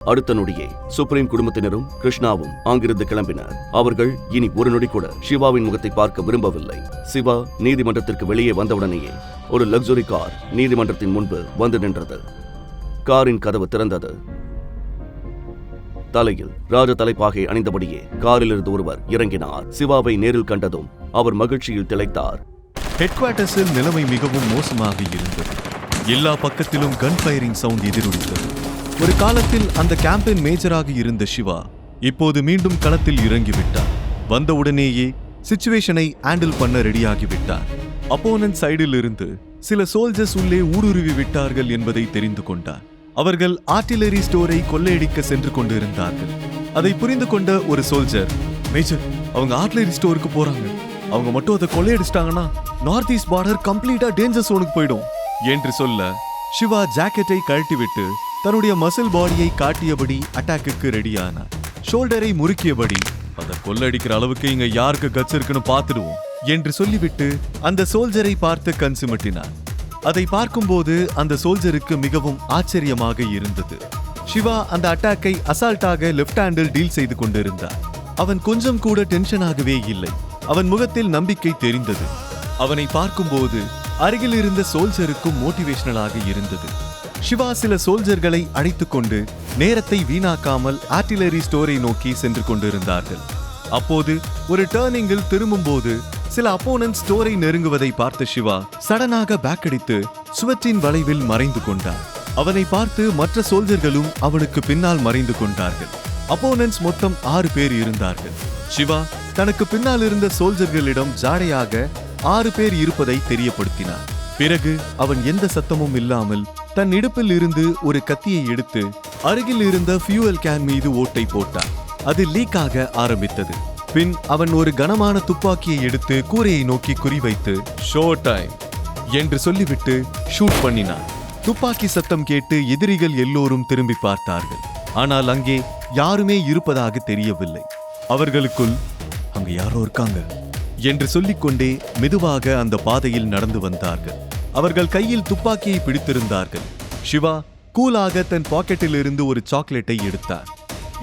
அடுத்த நொடியே சுப்ரீம் குடும்பத்தினரும் கிருஷ்ணாவும் அங்கிருந்து கிளம்பினர். அவர்கள் இனி ஒரு நொடி கூட சிவாவின் முகத்தை பார்க்க விரும்பவில்லை. சிவா நீதிமன்றத்திற்கு வெளியே வந்தவுடனேயே ஒரு லக்ஸுரி கார் நீதிமன்றத்தின் முன்பு வந்து நின்றது. காரின் கதவு திறந்தது. தலையில் ராஜ தலைப்பாகை அணிந்தபடியே காரிலிருந்து ஒருவர் இறங்கினார். சிவாவை நேரில் கண்டதும் அவர் மகிழ்ச்சியில் திளைத்தார். ஹெட் குவார்ட்டர்ஸில் நிலைமை மிகவும் மோசமாக இருந்தது. எல்லா பக்கத்திலும் கன் ஃபயரிங் சவுண்ட் எதிரொலித்தது. ஒரு காலத்தில் அந்த கேம்பெயின் மேஜராக இருந்த சிவா இப்போது மீண்டும் களத்தில் இறங்கிவிட்டார். வந்தவுடனேயே சிச்சுவேஷனை ஹேண்டில் பண்ண ரெடியாகிவிட்டார். அப்போனன்ட் சைடில் இருந்து சில சோல்ஜர்ஸ் உள்ளே ஊடுருவி விட்டார்கள் என்பதை தெரிந்து கொண்டார். அவர்கள் ஆர்ட்டிலரி ஸ்டோரை கொள்ளையடிக்க சென்று கொண்டிருந்தார்கள். அதை புரிந்து கொண்ட ஒரு சோல்ஜர், மேஜர், அவங்க ஆர்ட்டிலரி ஸ்டோருக்கு போறாங்க. அவங்க மட்டும் அதை கொள்ளையடிச்சிட்டாங்கன்னா நார்த் ஈஸ்ட் பார்டர் கம்ப்ளீட்டா டேஞ்சர் சோனுக்கு போயிடும் என்று சொல்ல சிவா ஜாக்கெட்டை கழட்டிவிட்டு தன்னுடைய மசில் பாடியை காட்டியபடி அட்டாக்குக்கு ரெடியானார். ஷோல்டரை முறுக்கியபடி, அதை கொள்ளடிக்கிற அளவுக்கு இங்க யாருக்கு கட்ஸ் இருக்குன்னு பார்த்துடுவோம் என்று சொல்லிவிட்டு அந்த சோல்ஜரை பார்த்து கண் சிமிட்டினார். அதை பார்க்கும்போது அந்த சோல்ஜருக்கு மிகவும் ஆச்சரியமாக இருந்தது. சிவா அந்த அட்டாக்கை அசால்ட்டாக லெப்ட் ஹேண்டில் டீல் செய்து கொண்டிருந்தார். அவன் கொஞ்சம் கூட டென்ஷனாகவே இல்லை. அவன் முகத்தில் நம்பிக்கை தெரிந்தது. அவனை பார்க்கும்போது அருகில் இருந்த சோல்ஜருக்கும் மோட்டிவேஷனலாக இருந்தது. சிவா சில சோல்ஜர்களை அழைத்துக் கொண்டு நேரத்தை வீணாக்காமல் ஆர்ட்டிலரி ஸ்டோரை நோக்கி சென்று கொண்டிருந்தார்கள். அப்போது ஒரு டர்னிங்கில் திரும்பும்போது சில அப்போனன்ட் ஸ்டோரை நெருங்குவதை பார்த்த சிவா சடனாக பேக் அடித்து சுவற்றின் வளைவில் மறைந்து கொண்டார். அவனை பார்த்து மற்ற சோல்ஜர்களும் அவனுக்கு பின்னால் மறைந்து கொண்டார்கள். அப்போனன்ட்ஸ் மொத்தம் 6 பேர் இருந்தார்கள். சிவா தனக்கு பின்னால் இருந்த சோல்ஜர்களிடம் ஜாடையாக 6 பேர் இருப்பதை தெரியப்படுத்தினார். பிறகு அவன் எந்த சத்தமும் இல்லாமல் தன் இடுப்பில் இருந்து ஒரு கத்தியை எடுத்து அருகில் இருந்த ஃபியூவல் கேன் மீது ஓட்டை போட்டான். அது லீக் ஆக ஆரம்பித்தது. பின் அவன் ஒரு கனமான துப்பாக்கியை எடுத்து கூரையை நோக்கி குறிவைத்து ஷோ டைம் என்று சொல்லிவிட்டு ஷூட் பண்ணினான். துப்பாக்கி சத்தம் கேட்டு எதிரிகள் எல்லோரும் திரும்பி பார்த்தார்கள். ஆனால் அங்கே யாருமே இருப்பதாக தெரியவில்லை. அவர்களுக்குள் அங்க யாரோ இருக்காங்க என்று சொல்லிக்கொண்டே மெதுவாக அந்த பாதையில் நடந்து வந்தார்கள். அவர்கள் கையில் துப்பாக்கியை பிடித்திருந்தார்கள். சிவா கூலாக தன் பாக்கெட்டில் இருந்து ஒரு சாக்லேட்டை எடுத்தார்.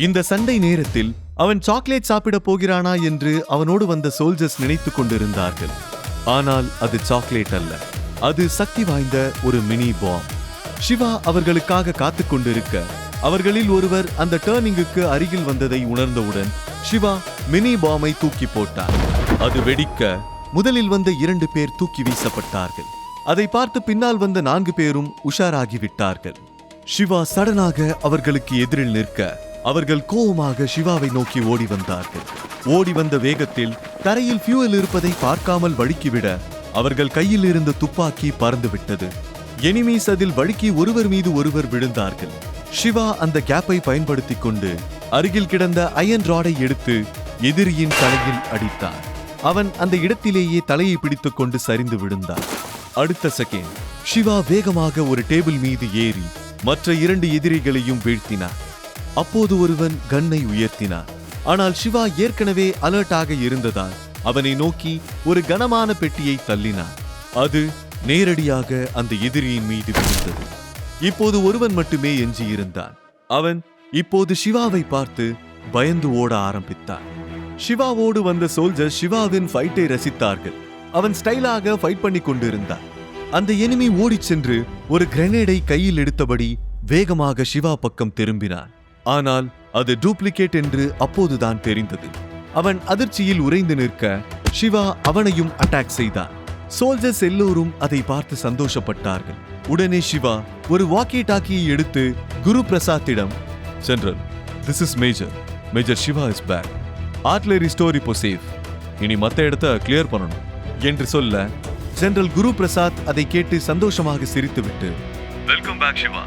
இந்த சண்டை நேரத்தில் அவன் சாக்லேட் சாப்பிட போகிறானா என்று அவனோடு வந்த சோல்ஜர்ஸ் நினைத்து கொண்டிருந்தார்கள். ஆனால் அது சாக்லேட் அல்ல, அது சக்தி வாய்ந்த ஒரு மினி பாம். சிவா அவர்களுக்காக காத்து கொண்டிருக்க அவர்களில் ஒருவர் அந்த டர்னிங்குக்கு அருகில் வந்ததை உணர்ந்தவுடன் சிவா மினி பாமை தூக்கி போட்டார். அது வெடிக்க முதலில் வந்த 2 பேர் தூக்கி வீசப்பட்டார்கள். அதை பார்த்து பின்னால் வந்த 4 பேரும் உஷாராகிவிட்டார்கள். சிவா சடனாக அவர்களுக்கு எதிரில் நிற்க அவர்கள் கோபமாக சிவாவை நோக்கி ஓடி வந்தார்கள். ஓடி வந்த வேகத்தில் தரையில் ஃபியூவல் இருப்பதை பார்க்காமல் வழுக்கிவிட அவர்கள் கையில் இருந்த துப்பாக்கி பறந்து விட்டது. எனிமீஸ் அதில் வழுக்கி ஒருவர் மீது ஒருவர் விழுந்தார்கள். சிவா அந்த கேப்பை பயன்படுத்திக் கொண்டு அருகில் கிடந்த அயன் ராடை எடுத்து எதிரியின் தலையில் அடித்தார். அவன் அந்த இடத்திலேயே தலையை பிடித்துக் கொண்டு சரிந்து விழுந்தார். அடுத்த செகண்ட் சிவா வேகமாக ஒரு டேபிள் மீது ஏறி மற்ற 2 எதிரிகளையும் வீழ்த்தினார். அப்போது ஒருவன் கன்னை உயர்த்தினார். ஆனால் சிவா ஏற்கனவே அலர்ட்டாக இருந்ததால் அவனை நோக்கி ஒரு கனமான பெட்டியை தள்ளினார். அது நேரடியாக அந்த எதிரியின் மீது விழுந்தது. இப்போது ஒருவன் மட்டுமே எஞ்சியிருந்தான். அவன் இப்போது சிவாவை பார்த்து பயந்து ஓட ஆரம்பித்தான். சிவாவோடு வந்த சோல்ஜர் சிவாவின் ஃபைட்டை ரசித்தார்கள். அவன் ஸ்டைலாக ஃபைட் பண்ணி கொண்டிருந்தான். அந்த எனிமி ஓடிச் சென்று ஒரு கிரெனேடை கையில் எடுத்தபடி வேகமாக சிவா பக்கம் திரும்பினான். ஆனால் அது டூப்ளிகேட் என்று அப்போதுதான் தெரிந்தது. அவன் அதிர்ச்சியில் உறைந்து நிற்க சிவா அவனையும் அட்டாக் செய்தான். சோல்ஜர்ஸ் எல்லோரும் அதை பார்த்து சந்தோஷப்பட்டார்கள். உடனே சிவா ஒரு வாக்கி டாக்கியை எடுத்து குரு பிரசாத்திடம், general, this is major Shiva is back. Artillery store இப்போ சேஃப். இனி மற்ற இடத்தை கிளியர் பண்ணணும் என்று சொல்ல ஜெனரல் குரு பிரசாத் அதை கேட்டு சந்தோஷமாக சிரித்துவிட்டு, வெல்கம் பேக் சிவா,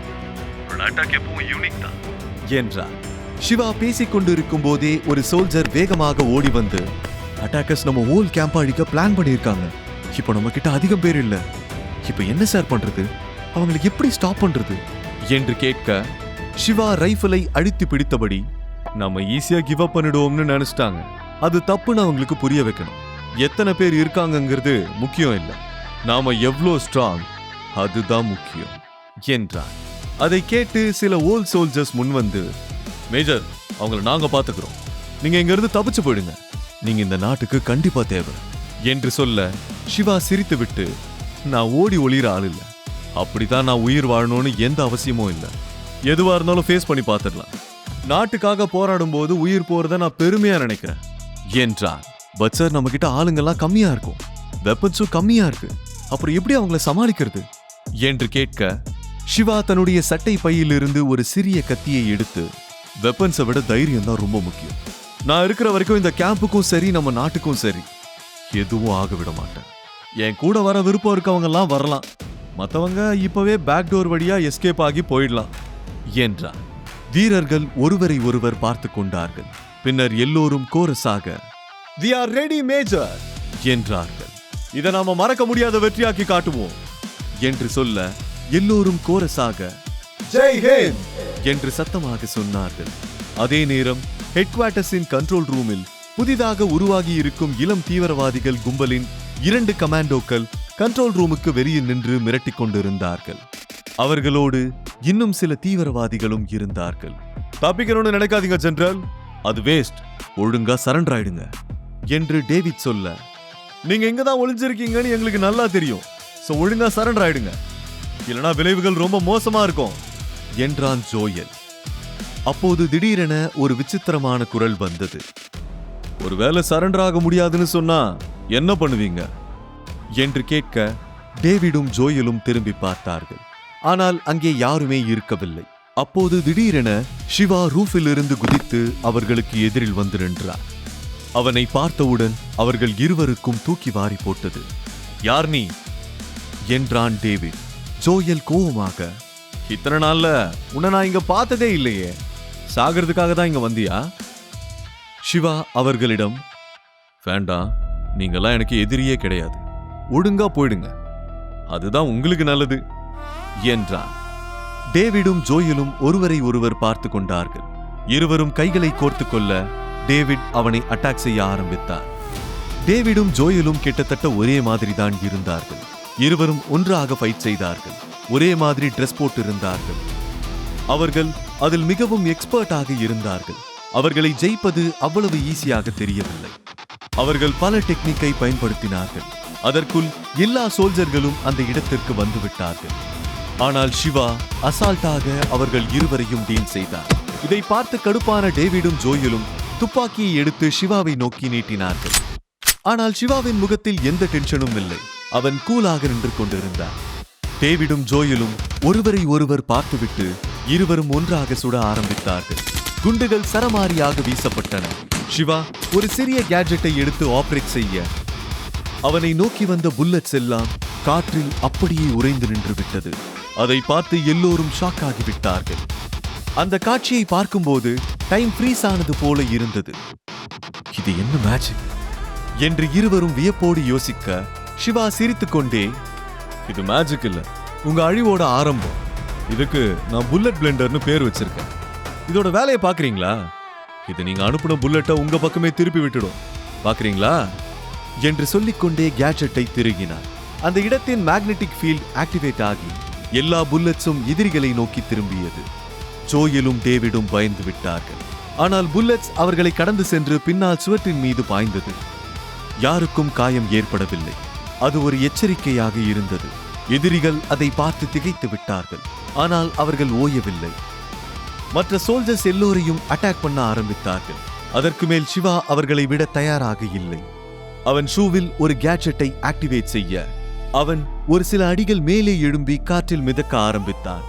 அட்டாக் எப்பவும் யூனிக் தான் என்றார். சிவா பேசிக் கொண்டிருக்கும் போதே ஒரு சோல்ஜர் வேகமாக ஓடி வந்து, அட்டாக்கர்ஸ் நம்ம ஹோல் கேம்ப் அழிக்க பிளான் பண்ணியிருக்காங்க. இப்போ நம்ம கிட்ட அதிகம் பேர் இல்ல. இப்போ என்ன சார் பண்றது? அவங்களை எப்படி ஸ்டாப் பண்றது என்று கேட்க சிவா ரைஃபிளை அழுத்தி பிடித்தபடி, நம்ம ஈஸியா கிவ் அப் பண்ணிடுவோம்னு நினைச்சிட்டாங்க. அது தப்புன்னு அவங்களுக்கு புரிய வைக்கணும். எத்தனை பேர் இருக்காங்கிறது முக்கியம் இல்லை, நாம எவ்வளோ ஸ்ட்ராங் அதுதான் முக்கியம் என்றார். அதை கேட்டு சில ஓல்ட் சோல்ஜர்ஸ் முன் வந்து, மேஜர், அவங்கள நாங்க பாத்துக்கிறோம், நீங்க இங்க இருந்து தப்பிச்சு போயிடுங்க, நீங்க இந்த நாட்டுக்கு கண்டிப்பா தேவை என்று சொல்ல சிவா சிரித்துவிட்டு, நான் ஓடி ஒளிர ஆள் இல்ல, அப்படித்தான் நான் உயிர் வாழணும்னு எந்த அவசியமும் இல்ல, எதுவா இருந்தாலும் ஃபேஸ் பண்ணி பார்த்துடலாம், நாட்டுக்காக போராடும் போது உயிர் போறத நான் பெருமையா நினைக்கிறேன் என்றார். பட் சார், நம்ம கிட்ட ஆளுங்கெல்லாம் கம்மியா இருக்கும், வெப்பன்ஸும் கம்மியா இருக்கு, அப்புறம் எப்படி அவங்கள சமாளிக்கிறது என்று கேட்க, சிவா தன்னுடைய சட்டை பையிலிருந்து ஒரு சிறிய கத்தியை எடுத்து, வெப்பன்ஸை விட தைரியம் தான் ரொம்ப முக்கியம், நான் இருக்கிற வரைக்கும் இந்த கேம்புக்கும் சரி நம்ம நாட்டுக்கும் சரி எதுவும் ஆக விட மாட்டேன், என் கூட வர விருப்பம் இருக்கவங்க எல்லாம் வரலாம், மத்தவங்க இப்பவே பேக் டோர் வழியா எஸ்கேப் ஆகி போயிடலாம் என்றார். வீரர்கள் ஒருவரை ஒருவர் பார்த்து கொண்டார்கள். பின்னர் எல்லோரும் கோரஸாக, "We are ready, Major" என்றார்கள். இதை நாம மறக்க முடியாத வெற்றியாக்கி காட்டுவோம் என்று சொல்ல எல்லோரும் கோரஸாக, "ஜெய் ஹிந்த்" என்று சத்தமாக சொன்னார்கள். அதே நேரம் ஹெட் குவார்ட்டர்ஸின் கண்ட்ரோல் ரூமில் புதிதாக உருவாகி இருக்கும் இளம் தீவிரவாதிகள் கும்பலின் 2 கமாண்டோக்கள் கண்ட்ரோல் ரூமுக்கு வெளியே நின்று மிரட்டிக் கொண்டிருந்தார்கள். அவர்களோடு இன்னும் சில தீவிரவாதிகளும் இருந்தார்கள். "தப்பிக்கணும்னு நினைக்காதீங்க ஜெனரல், அது வேஸ்ட், ஒழுங்கா சரண்டர் ஆயிடுங்க" என்று டேவிட் சொல்ல, "நீங்க இங்க தான் ஒளிஞ்சிருக்கீங்கன்னு எங்களுக்கு நல்லா தெரியும், சோ ஒழுங்கா சரண்டர் ஆயிடுங்க, இல்லனா விளைவுகள் ரொம்ப மோசமா இருக்கும்" என்றான் ஜோயல். அப்போது திடீரென ஒரு விசித்திரமான குரல் வந்தது. "ஒருவேளை சரண்டர் ஆக முடியாதுன்னு சொன்னா என்ன பண்ணுவீங்க?" என்று கேட்க டேவிடும் ஜோயலும் திரும்பி பார்த்தார்கள். ஆனால் அங்கே யாருமே இருக்கவில்லை. அப்போது திடீரென சிவா ரூஃபில் இருந்து குதித்து அவர்களுக்கு எதிரில் வந்து நின்றார். அவனை பார்த்தவுடன் அவர்கள் இருவருக்கும் தூக்கி வாரி போட்டது. "யார் நீ?" என்றான் டேவிட். ஜோயல் கோவமாக, "இத்தனை நாள்ல உன்னை நான் இங்க பார்த்ததே இல்லையே, சாகிறதுக்காக தான் இங்க வந்தியா?" சிவா அவர்களிடம், "வேண்டாம், நீங்கெல்லாம் எனக்கு எதிரியே கிடையாது, ஒழுங்கா போயிடுங்க, அதுதான் உங்களுக்கு நல்லது" என்றான். டேவிடும் ஜோயலும் ஒருவரை ஒருவர் பார்த்து கொண்டார்கள். இருவரும் கைகளை கோர்த்து கொள்ள டேவிட் அவனை அட்டாக் செய்ய ஆரம்பித்தார். டேவிடும் ஜோயலும் கிட்டத்தட்ட ஒரே மாதிரி தான் இருந்தார்கள். இருவரும் ஒன்றாக ஃபைட் செய்தார்கள். ஒரே மாதிரி ட்ரெஸ் போட்டிருந்தார்கள். அவர்கள் அதில் மிகவும் எக்ஸ்பர்ட்டாக இருந்தார்கள். அவர்களை ஜெயிப்பது அவ்வளவு ஈஸியாக தெரியவில்லை. அவர்கள் பல டெக்னிக்கை பயன்படுத்தினார்கள். அதற்குள் எல்லா சோல்ஜர்களும் அந்த இடத்திற்கு வந்துவிட்டார்கள். ஆனால் சிவா அசால்ட்டாக அவர்கள் இருவரையும் டீல் செய்தார். இதை பார்த்து கடுப்பான டேவிடும் ஜோயலும் துப்பாக்கியை எடுத்து சிவாவை நோக்கி நீட்டினார்கள். ஆனால் சிவாவின் முகத்தில் எந்த டென்ஷனும் இல்லை. அவன் கூலாக நின்று கொண்டிருந்தார். டேவிடும் ஜோயலும் ஒருவரை ஒருவர் பார்த்துவிட்டு இருவரும் ஒன்றாக சுட ஆரம்பித்தார்கள். குண்டுகள் சரமாரியாக வீசப்பட்டன. சிவா ஒரு சிறிய கேட்ஜெட்டை எடுத்து ஆபரேட் செய்ய அவனை நோக்கி வந்த புல்லட்ஸ் எல்லாம் காற்றில் அப்படியே உறைந்து நின்று விட்டது. அதை பார்த்து எல்லோரும் ஷாக் ஆகிவிட்டார்கள். அந்த காட்சியை பார்க்கும்போது டைம் ஃப்ரீஸ் ஆனது போல இருந்தது. இது என்ன மேஜிக் என்று இருவரும் வியப்போடு யோசிக்க, சிவா சிரித்துக்கொண்டே, "இது மேஜிக் இல்ல, உங்க அழிவோட ஆரம்பம். இதுக்கு நான் புல்லட் பிளெண்டர்னு பேர் வச்சிருக்கேன். இதோட வேலையை பாக்குறீங்களா? இது நீங்க அனுப்பின புல்லட்டை உங்க பக்கமே திருப்பி விட்டுடும். பாக்குறீங்களா?" என்று சொல்லிக்கொண்டே கேட்ஜெட்டை திருகினார். அந்த இடத்தின் மேக்னெட்டிக் ஃபீல்ட் ஆக்டிவேட் ஆகி எல்லா புல்லட்ஸும் எதிரிகளை நோக்கி திரும்பியது. ஜோயலும் டேவிடும் பயந்து விட்டார்கள். ஆனால் புல்லட்ஸ் அவர்களை கடந்து சென்று பின்னால் சுவற்றின் மீது பாய்ந்தது. யாருக்கும் காயம் ஏற்படவில்லை. அது ஒரு எச்சரிக்கையாக இருந்தது. எதிரிகள் அதை பார்த்து திகைத்து விட்டார்கள். ஆனால் அவர்கள் ஓயவில்லை. மற்ற சோல்ஜர்ஸ் எல்லோரையும் அட்டாக் பண்ண ஆரம்பித்தார்கள். அதற்கு மேல் சிவா அவர்களை விட தயாராக இல்லை. அவன் ஷூவில் ஒரு கேட்ஜெட்டை ஆக்டிவேட் செய்ய அவன் ஒரு சில அடிகள் மேலே எழும்பி காற்றில் மிதக்க ஆரம்பித்தான்.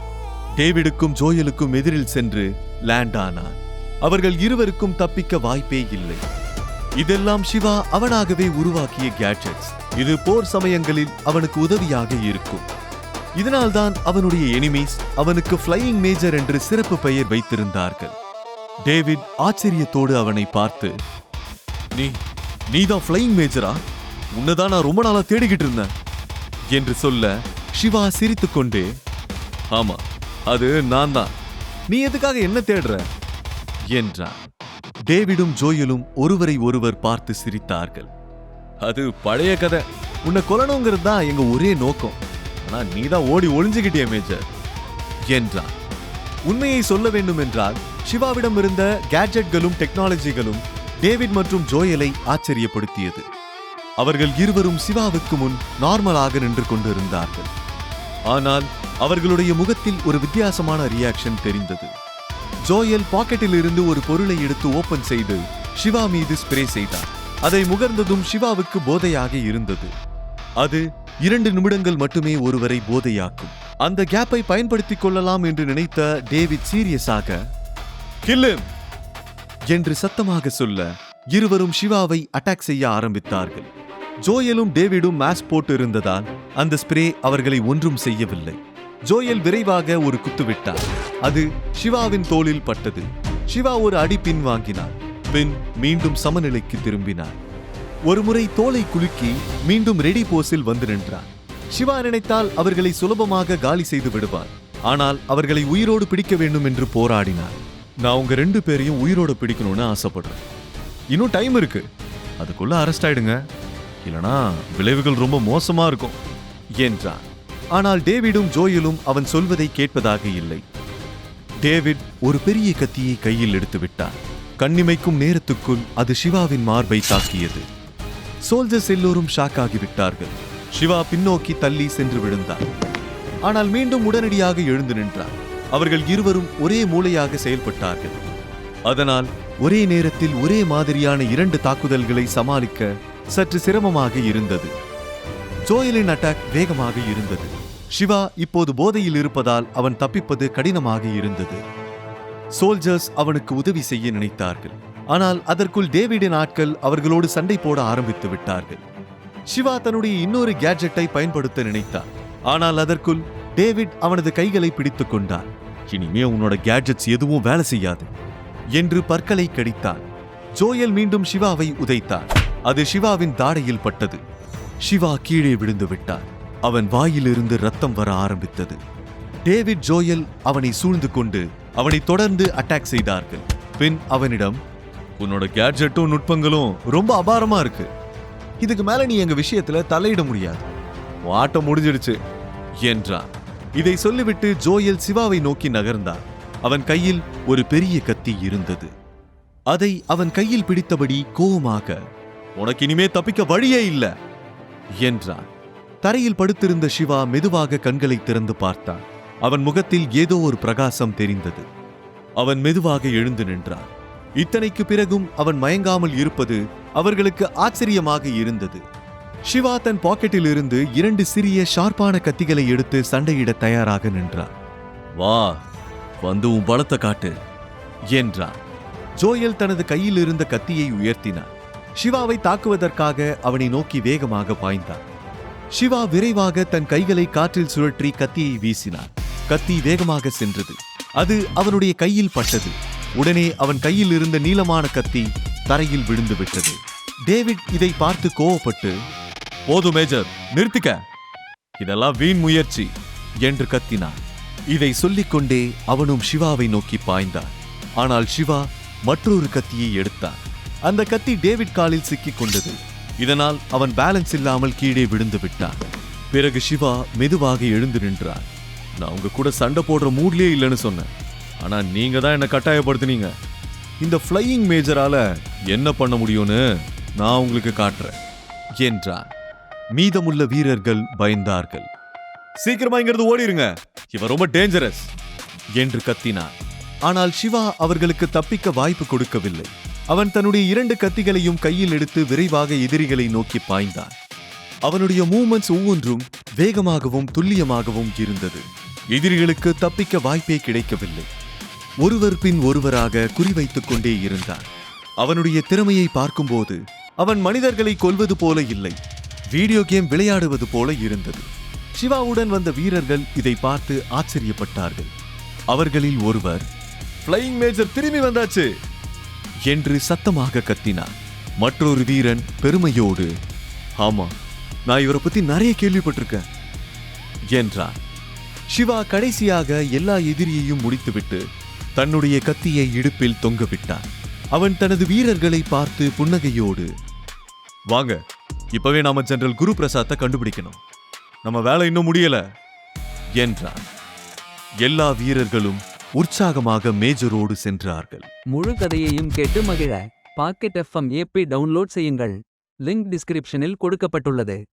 டேவிடுக்கும் ஜோயலுக்கும் எதிரில் சென்று லேண்ட் ஆனான். அவர்கள் இருவருக்கும் தப்பிக்க வாய்ப்பே இல்லை. இதெல்லாம் சிவா அவனாகவே உருவாக்கிய கேட்ஜெட்ஸ். இது போர் சமயங்களில் அவனுக்கு உதவியாக இருக்கும். இதனால்தான் அவனுடைய எனிமீஸ் அவனுக்கு ஃப்ளையிங் மேஜர் என்று சிறப்பு பெயர் வைத்திருந்தார்கள். டேவிட் ஆச்சரியத்தோடு அவனை பார்த்து, நீதான் ஃப்ளையிங் மேஜரா? உன்னதான் நான் ரொம்ப நாளா தேடிக்கிட்டு இருந்தேன் என்று சொல்ல, சிவா சிரித்துக்கொண்டே, "ஆமா, அது நான் தான். நீ எதுக்காக என்ன தேடுற?" என்றான். டேவிடும் ஜோயலும் ஒருவரை ஒருவர் பார்த்து சிரித்தார்கள். "அது பழைய கதை. உன்னை கொல்லணுங்கிறது தான் எங்க ஒரே நோக்கம். ஆனா நீதான் ஓடி ஒளிஞ்சுக்கிட்டிய மேஜர்" என்றான். உண்மையை சொல்ல வேண்டும் என்றால் சிவாவிடம் இருந்த கேட்ஜெட்களும் டெக்னாலஜிகளும் டேவிட் மற்றும் ஜோயலை ஆச்சரியப்படுத்தியது. அவர்கள் இருவரும் சிவாவுக்கு முன் நார்மலாக நின்று கொண்டிருந்தார்கள். ஆனால் அவர்களுடைய முகத்தில் ஒரு வித்தியாசமான ரியாக்ஷன் தெரிந்தது. ஜோயல் பாக்கெட்டில் இருந்து ஒரு பொருளை எடுத்து ஓபன் செய்து சிவா மீது ஸ்ப்ரே செய்தார். அதை முகர்ந்ததும் சிவாவுக்கு போதையாக இருந்தது. அது 2 நிமிடங்கள் மட்டுமே ஒருவரை போதையாக்கும். அந்த கேப்பை பயன்படுத்திக் கொள்ளலாம் என்று நினைத்த டேவிட் சீரியஸாக கில்லும் என்று சத்தமாக சொல்ல இருவரும் சிவாவை அட்டாக் செய்ய ஆரம்பித்தார்கள். ஜோயலும் டேவிடும் மாஸ்க் போட்டு இருந்ததால் அந்த ஸ்ப்ரே அவர்களை ஒன்றும் செய்யவில்லை. ஜோயல் விரைவாக ஒரு குத்து விட்டார். அது சிவாவின் தோளில் பட்டது. சிவா ஒரு அடி பின் வாங்கினார். பின் மீண்டும் சமநிலைக்கு திரும்பினார். ஒருமுறை தோலை குலுக்கி மீண்டும் ரெடி போஸில் வந்து நின்றார். சிவா நினைத்தால் அவர்களை சுலபமாக காலி செய்து விடுவார். ஆனால் அவர்களை உயிரோடு பிடிக்க வேண்டும் என்று போராடினார். நான் உங்க 2 பேரையும் உயிரோடு பிடிக்கணும்னு ஆசைப்படுறேன். இன்னும் டைம் இருக்கு, அதுக்குள்ள அரெஸ்ட் ஆயிடுங்க, இல்லனா விளைவுகள் ரொம்ப மோசமா இருக்கும் என்றார். ஆனால் டேவிடும் ஜோயலும் அவன் சொல்வதை கேட்பதாக இல்லை. டேவிட் ஒரு பெரிய கத்தியை கையில் எடுத்து விட்டார். கண்ணிமைக்கும் நேரத்துக்குள் அது சிவாவின் மார்பை தாக்கியது. சோல்ஜர்ஸ் எல்லோரும் ஷாக் ஆகிவிட்டார்கள். சிவா பின்னோக்கி தள்ளி சென்று விழுந்தார். ஆனால் மீண்டும் உடனடியாக எழுந்து நின்றார். அவர்கள் இருவரும் ஒரே மூளையாக செயல்பட்டார்கள். அதனால் ஒரே நேரத்தில் ஒரே மாதிரியான 2 தாக்குதல்களை சமாளிக்க சற்று சிரமமாக இருந்தது. ஜோயலின் அட்டாக் வேகமாக இருந்தது. சிவா இப்போது போதையில் இருப்பதால் அவன் தப்பிப்பது கடினமாக இருந்தது. சோல்ஜர்ஸ் அவனுக்கு உதவி செய்ய நினைத்தார்கள். ஆனால் அதற்குள் டேவிடின் ஆட்கள் அவர்களோடு சண்டை போட ஆரம்பித்து விட்டார்கள். சிவா தன்னுடைய இன்னொரு கேட்ஜெட்டை பயன்படுத்த நினைத்தார். ஆனால் அதற்குள் டேவிட் அவனது கைகளை பிடித்துக் கொண்டார். இனிமே உன்னோட கேட்ஜெட்ஸ் எதுவும் வேலை செய்யாது என்று பற்களை கடித்தார். ஜோயல் மீண்டும் சிவாவை உதைத்தார். அது சிவாவின் தாடையில் பட்டது. சிவா கீழே விழுந்து விட்டார். அவன் வாயிலிருந்து ரத்தம் வர ஆரம்பித்தது. டேவிட் ஜோயல் அவனை சூழ்ந்து கொண்டு அவனை தொடர்ந்து அட்டாக் செய்தார்கள். பின் அவனிடம், உன்னோட கேட்ஜெட்டும் நுட்பங்களும் ரொம்ப அபாரமா இருக்கு, இதுக்கு மேல நீ எங்க விஷயத்துல தலையிட முடியாது, ஆட்டம் முடிஞ்சிடுச்சு என்றான். இதை சொல்லிவிட்டு ஜோயல் சிவாவை நோக்கி நகர்ந்தார். அவன் கையில் ஒரு பெரிய கத்தி இருந்தது. அதை அவன் கையில் பிடித்தபடி கோவமாக, உனக்கு இனிமே தப்பிக்க வழியே இல்ல என்றான். தரையில் படுத்திருந்த சிவா மெதுவாக கண்களை திறந்து பார்த்தான். அவன் முகத்தில் ஏதோ ஒரு பிரகாசம் தெரிந்தது. அவன் மெதுவாக எழுந்து நின்றான். இத்தனைக்கு பிறகும் அவன் மயங்காமல் இருப்பது அவர்களுக்கு ஆச்சரியமாக இருந்தது. சிவா தன் பாக்கெட்டில் இருந்து 2 சிறிய ஷார்ப்பான கத்திகளை எடுத்து சண்டையிட தயாராக நின்றான். வா, வந்து உன் பலத்தை காட்டு என்றான். ஜோயல் தனது கையில் இருந்த கத்தியை உயர்த்தினார். சிவாவை தாக்குவதற்காக அவனை நோக்கி வேகமாக பாய்ந்தான். சிவா விரைவாக தன் கைகளை காற்றில் சுழற்றி கத்தியை வீசினார். கத்தி வேகமாக சென்றது. அது அவனுடைய கையில் பட்டது. உடனே அவன் கையில் இருந்த நீளமான கத்தி தரையில் விழுந்து விட்டது. டேவிட் இதை பார்த்து கோவப்பட்டு, போதும் மேஜர், நிறுத்திக்க, இதெல்லாம் வீண் முயற்சி என்று கத்தினான். இதை சொல்லிக்கொண்டே அவனும் சிவாவை நோக்கி பாய்ந்தான். ஆனால் சிவா மற்றொரு கத்தியை எடுத்தான். அந்த கத்தி டேவிட் காலில் சிக்கிக் கொண்டது. இதனால் அவன் பேலன்ஸ் இல்லாமல் கீழே விழுந்து விட்டான். பிறகு சிவா மெதுவாக எழுந்து நின்றான். நான் உங்க கூட சண்டை போடுற மூட்லயே இல்லைன்னு சொன்னேன், ஆனா நீங்க தான் என்ன கட்டாயப்படுத்தினீங்க. இந்த ஃப்ளையிங் மேஜரால என்ன பண்ண முடியும்னு நான் உங்களுக்கு காட்டுறேன் என்றான். மீதமுள்ள வீரர்கள் பயந்தார்கள். சீக்கிரமா இங்கிருந்து ஓடிருங்க, இவன் ரொம்ப டேஞ்சரஸ் என்று கத்தினான். ஆனால் சிவா அவர்களுக்கு தப்பிக்க வாய்ப்பு கொடுக்கவில்லை. அவன் தன்னுடைய 2 கத்திகளையும் கையில் எடுத்து விரைவாக எதிரிகளை நோக்கி பாய்ந்தான். அவனுடைய மூவ்மெண்ட்ஸ் ஒவ்வொன்றும் வேகமாகவும் துல்லியமாகவும் இருந்தது. எதிரிகளுக்கு தப்பிக்க வாய்ப்பே கிடைக்கவில்லை. ஒருவர் பின் ஒருவராக குறிவைத்துக் கொண்டே இருந்தான். அவனுடைய திறமையை பார்க்கும்போது அவன் மனிதர்களை கொல்வது போல இல்லை, வீடியோ கேம் விளையாடுவது போல இருந்தது. சிவாவுடன் வந்த வீரர்கள் இதை பார்த்து ஆச்சரியப்பட்டார்கள். அவர்களில் ஒருவர், ஃப்ளையிங் மேஜர் திரும்பி வந்தாச்சு என்று சத்தமாக கத்தினார். மற்றொரு வீரன் பெருமையோடு, ஆமா, நான் இவரை பத்தி நிறைய கேள்விப்பட்டிருக்கேன் என்றார். சிவா கடைசியாக எல்லா எதிரியையும் முடித்துவிட்டு தன்னுடைய கத்தியை இடுப்பில் தொங்கவிட்டார். அவன் தனது வீரர்களை பார்த்து புன்னகையோடு, வாங்க, இப்பவே நாம ஜெனரல் குரு பிரசாத்தை கண்டுபிடிக்கணும், நம்ம வேலை இன்னும் முடியல என்றார். எல்லா வீரர்களும் உற்சாகமாக மேஜரோடு சென்றார்கள். முழு கதையையும் கேட்டு மகிழ பாக்கெட் FM ஏப்பை டவுன்லோட் செய்யுங்கள். லிங்க் டிஸ்கிரிப்ஷனில் கொடுக்கப்பட்டுள்ளது.